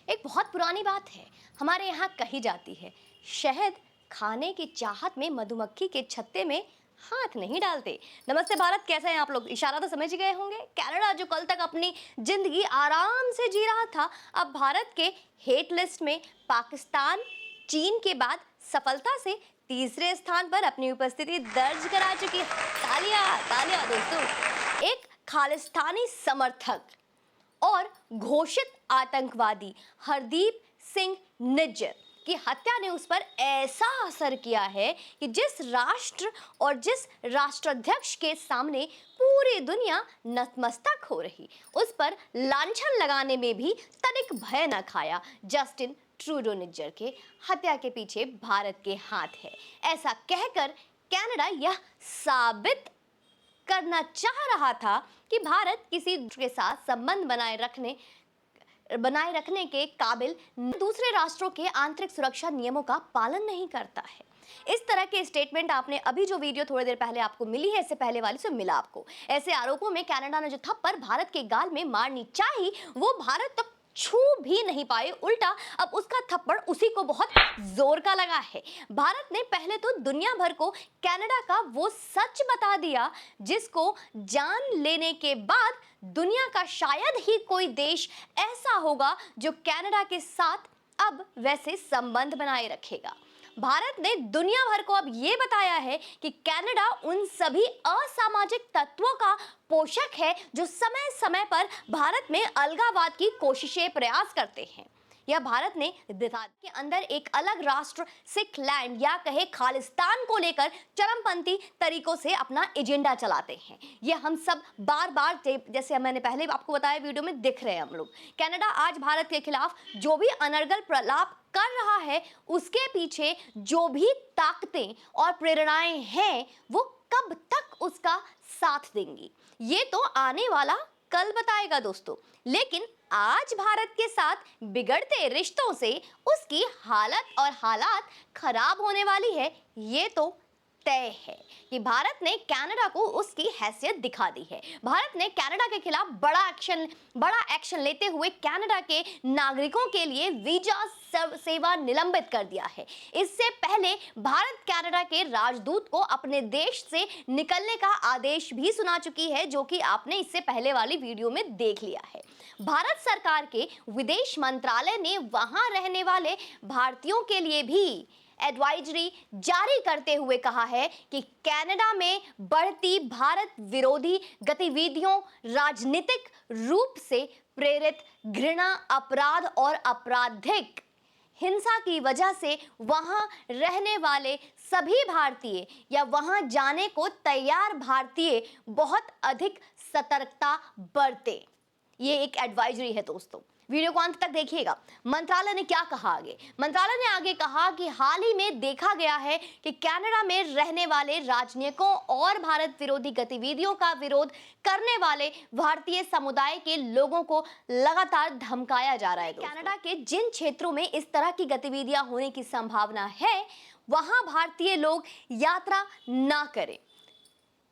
एक बहुत पुरानी बात है, हमारे यहाँ कही जाती है, शहद खाने की चाहत में मधुमक्खी के छत्ते में हाथ नहीं डालते। नमस्ते भारत, कैसे हैं आप लोग? इशारा तो समझ ही गए होंगे। कनाडा जो कल तक अपनी जिंदगी आराम से जी रहा था, अब भारत के हेट लिस्ट में पाकिस्तान, चीन के बाद सफलता से तीसरे स्थान पर अपनी उपस्थिति दर्ज करा चुकी है। तालियां तालियां दोस्तों। एक खालिस्तानी समर्थक और घोषित आतंकवादी हरदीप सिंह निज्जर की हत्या ने उस पर ऐसा असर किया है कि जिस राष्ट्र और जिस राष्ट्राध्यक्ष के सामने पूरी दुनिया नतमस्तक हो रही, उस पर लांछन लगाने में भी तनिक भय न खाया। जस्टिन ट्रूडो निज्जर के हत्या के पीछे भारत के हाथ है, ऐसा कहकर कनाडा यह साबित करना चाह रहा था कि भारत किसी के साथ संबंध बनाए रखने के काबिल दूसरे राष्ट्रों के आंतरिक सुरक्षा नियमों का पालन नहीं करता है। इस तरह के स्टेटमेंट आपने अभी जो वीडियो थोड़ी देर पहले आपको मिली है, इससे पहले वाली से मिला आपको। ऐसे आरोपों में कनाडा ने जो थप्पड़ भारत के गाल में मारनी चाहिए, वो भारत तक छू भी नहीं पाए, उल्टा अब उसका थप्पड़ उसी को बहुत जोर का लगा है। भारत ने पहले तो दुनिया भर को कनाडा का वो सच बता दिया जिसको जान लेने के बाद दुनिया का शायद ही कोई देश ऐसा होगा जो कनाडा के साथ अब वैसे संबंध बनाए रखेगा। भारत ने दुनिया भर को अब ये बताया है कि कनाडा उन सभी असामाजिक तत्वों का पोषक है जो समय समय पर भारत में अलगाववाद की कोशिशें प्रयास करते हैं। यह भारत ने के अंदर एक अलग राष्ट्र सिख लैंड या कहे खालिस्तान को लेकर चरमपंथी तरीकों से अपना एजेंडा चलाते हैं। यह हम सब बार बार, जैसे मैंने पहले आपको बताया वीडियो में, दिख रहे हैं हम लोग। कनाडा आज भारत के खिलाफ जो भी अनर्गल प्रलाप कर रहा है, उसके पीछे जो भी ताकतें और प्रेरणाएं हैं, वो कब तक उसका साथ देंगी, ये तो आने वाला कल बताएगा दोस्तों। लेकिन आज भारत के साथ बिगड़ते रिश्तों से उसकी हालात खराब होने वाली है, ये तो तय है कि भारत ने कनाडा को उसकी हैसियत दिखा दी है। भारत ने कनाडा के खिलाफ बड़ा एक्शन लेते हुए कनाडा के नागरिकों के लिए वीजा सेवा निलंबित कर दिया है। इससे पहले भारत कनाडा के राजदूत को अपने देश से निकलने का आदेश भी सुना चुकी है, जो कि आपने इससे पहले वाली वीडियो में देख लिया है। भारत सरकार के विदेश मंत्रालय ने वहां रहने वाले भारतीयों के लिए भी एडवाइजरी जारी करते हुए कहा है कि कनाडा में बढ़ती भारत विरोधी गतिविधियों, राजनीतिक रूप से प्रेरित घृणा, अपराध और आपराधिक हिंसा की वजह से वहां रहने वाले सभी भारतीय या वहां जाने को तैयार भारतीय बहुत अधिक सतर्कता बरते। ये एक एडवाइजरी है दोस्तों, वीडियो को अंत तक देखिएगा। मंत्रालय ने क्या कहा आगे? मंत्रालय ने आगे कहा कि हाल ही में देखा गया है कि कनाडा में रहने वाले राजनयिकों और भारत विरोधी गतिविधियों का विरोध करने वाले भारतीय समुदाय के लोगों को लगातार धमकाया जा रहा है। कनाडा के जिन क्षेत्रों में इस तरह की गतिविधियां होने की संभावना है, वहां भारतीय लोग यात्रा ना करें।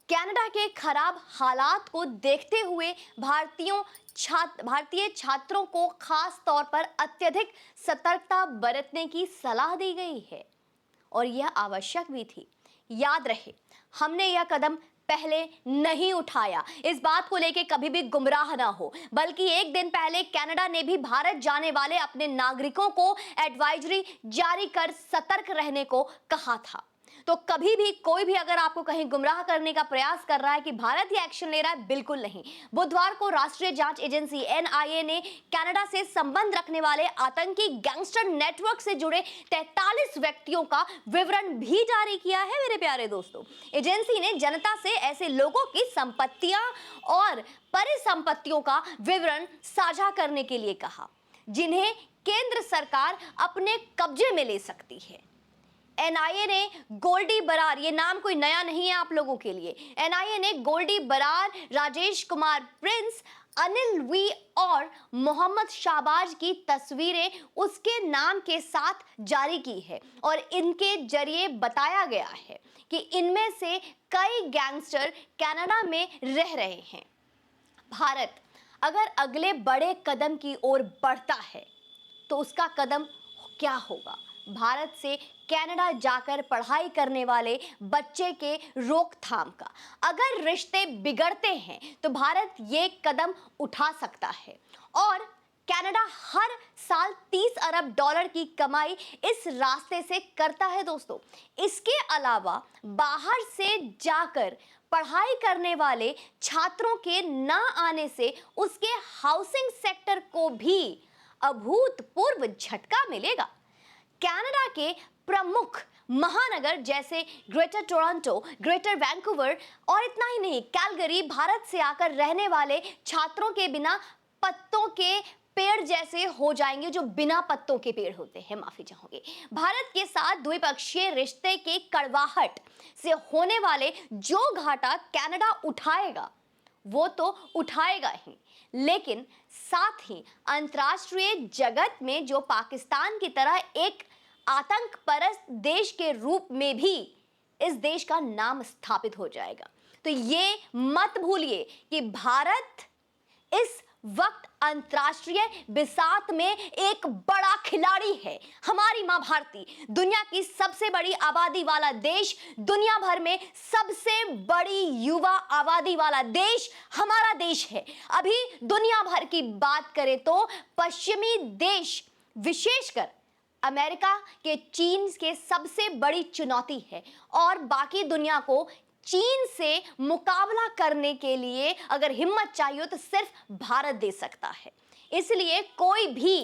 कनाडा के खराब हालात को देखते हुए भारतीय छात्रों को खास तौर पर अत्यधिक सतर्कता बरतने की सलाह दी गई है और यह आवश्यक भी थी। याद रहे, हमने यह कदम पहले नहीं उठाया, इस बात को लेकर कभी भी गुमराह ना हो, बल्कि एक दिन पहले कनाडा ने भी भारत जाने वाले अपने नागरिकों को एडवाइजरी जारी कर सतर्क रहने को कहा था। तो कभी भी कोई भी अगर आपको कहीं गुमराह करने का प्रयास कर रहा है कि भारत ही एक्शन ले रहा है, बिल्कुल नहीं। बुधवार को राष्ट्रीय जांच एजेंसी एनआईए ने कनाडा से संबंध रखने वाले आतंकी गैंगस्टर नेटवर्क से जुड़े 43 व्यक्तियों का विवरण भी जारी किया है। मेरे प्यारे दोस्तों, एजेंसी ने जनता से ऐसे लोगों की संपत्तियां और परिसंपत्तियों का विवरण साझा करने के लिए कहा, जिन्हें केंद्र सरकार अपने कब्जे में ले सकती है। एनआईए ने गोल्डी बरार, ये नाम कोई नया नहीं है आप लोगों के लिए, एनआईए ने गोल्डी बरार, राजेश कुमार प्रिंस, अनिल वी और मोहम्मद शाहबाज की तस्वीरें उसके नाम के साथ जारी की है और इनके जरिए बताया गया है कि इनमें से कई गैंगस्टर कनाडा में रह रहे हैं। भारत अगर अगले बड़े कदम की ओर बढ़ता है तो उसका कदम क्या होगा? भारत से कनाडा जाकर पढ़ाई करने वाले बच्चे के रोकथाम का। अगर रिश्ते बिगड़ते हैं तो भारत ये कदम उठा सकता है और कनाडा हर साल 30 अरब डॉलर की कमाई इस रास्ते से करता है दोस्तों। इसके अलावा बाहर से जाकर पढ़ाई करने वाले छात्रों के ना आने से उसके हाउसिंग सेक्टर को भी अभूतपूर्व झटका मिलेगा। कनाडा के प्रमुख महानगर जैसे ग्रेटर टोरंटो, ग्रेटर वैंकूवर और इतना ही नहीं, कैलगरी भारत से आकर रहने वाले छात्रों के बिना पत्तों के पेड़ जैसे हो जाएंगे, जो बिना पत्तों के पेड़ होते हैं, माफी चाहूंगी। भारत के साथ द्विपक्षीय रिश्ते के कड़वाहट से होने वाले जो घाटा कनाडा उठाएगा वो तो उठाएगा ही, लेकिन साथ ही अंतर्राष्ट्रीय जगत में जो पाकिस्तान की तरह एक आतंक परस्त देश के रूप में भी इस देश का नाम स्थापित हो जाएगा। तो ये मत भूलिए कि भारत इस वक्त अंतर्राष्ट्रीय बिसात में एक बड़ा खिलाड़ी है। हमारी मां भारती दुनिया की सबसे बड़ी आबादी वाला देश, दुनिया भर में सबसे बड़ी युवा आबादी वाला देश हमारा देश है। अभी दुनिया भर की बात करें तो पश्चिमी देश, विशेषकर अमेरिका के चीन के सबसे बड़ी चुनौती है और बाकी दुनिया को चीन से मुकाबला करने के लिए अगर हिम्मत चाहिए तो सिर्फ भारत दे सकता है। इसलिए कोई भी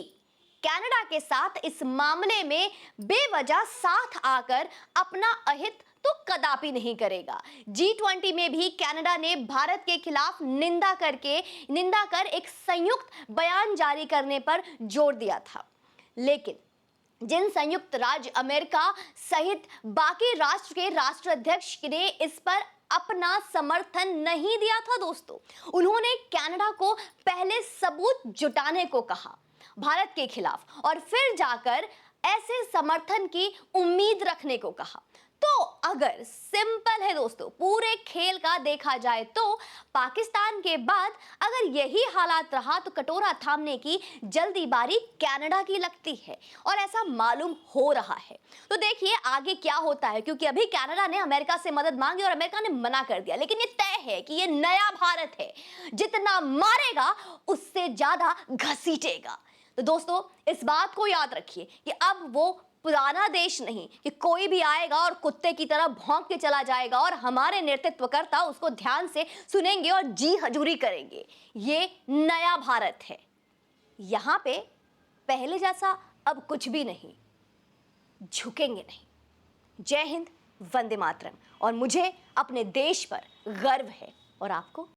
कनाडा के साथ इस मामले में बेवजह साथ आकर अपना अहित तो कदापि नहीं करेगा। G20 में भी कनाडा ने भारत के खिलाफ निंदा कर एक संयुक्त बयान जारी करने पर जोर दिया था, लेकिन जिन संयुक्त राज्य अमेरिका सहित बाकी राष्ट्र के राष्ट्राध्यक्ष ने इस पर अपना समर्थन नहीं दिया था दोस्तों। उन्होंने कनाडा को पहले सबूत जुटाने को कहा भारत के खिलाफ और फिर जाकर ऐसे समर्थन की उम्मीद रखने को कहा। तो अगर सिंपल है दोस्तों, पूरे खेल का देखा जाए तो पाकिस्तान के बाद अगर यही हालात रहा तो कटोरा थामने की जल्दी बारी कनाडा की लगती है और ऐसा मालूम हो रहा है। तो देखिए आगे क्या होता है, क्योंकि अभी कनाडा ने अमेरिका से मदद मांगी और अमेरिका ने मना कर दिया, लेकिन ये तय है कि ये नया भारत है, जितना मारेगा उससे ज्यादा घसीटेगा। तो दोस्तों इस बात को याद रखिए कि अब वो पुराना देश नहीं कि कोई भी आएगा और कुत्ते की तरह भौंक के चला जाएगा और हमारे नेतृत्वकर्ता उसको ध्यान से सुनेंगे और जी हजूरी करेंगे। ये नया भारत है, यहां पे पहले जैसा अब कुछ भी नहीं, झुकेंगे नहीं। जय हिंद, वंदे मातरम। और मुझे अपने देश पर गर्व है, और आपको?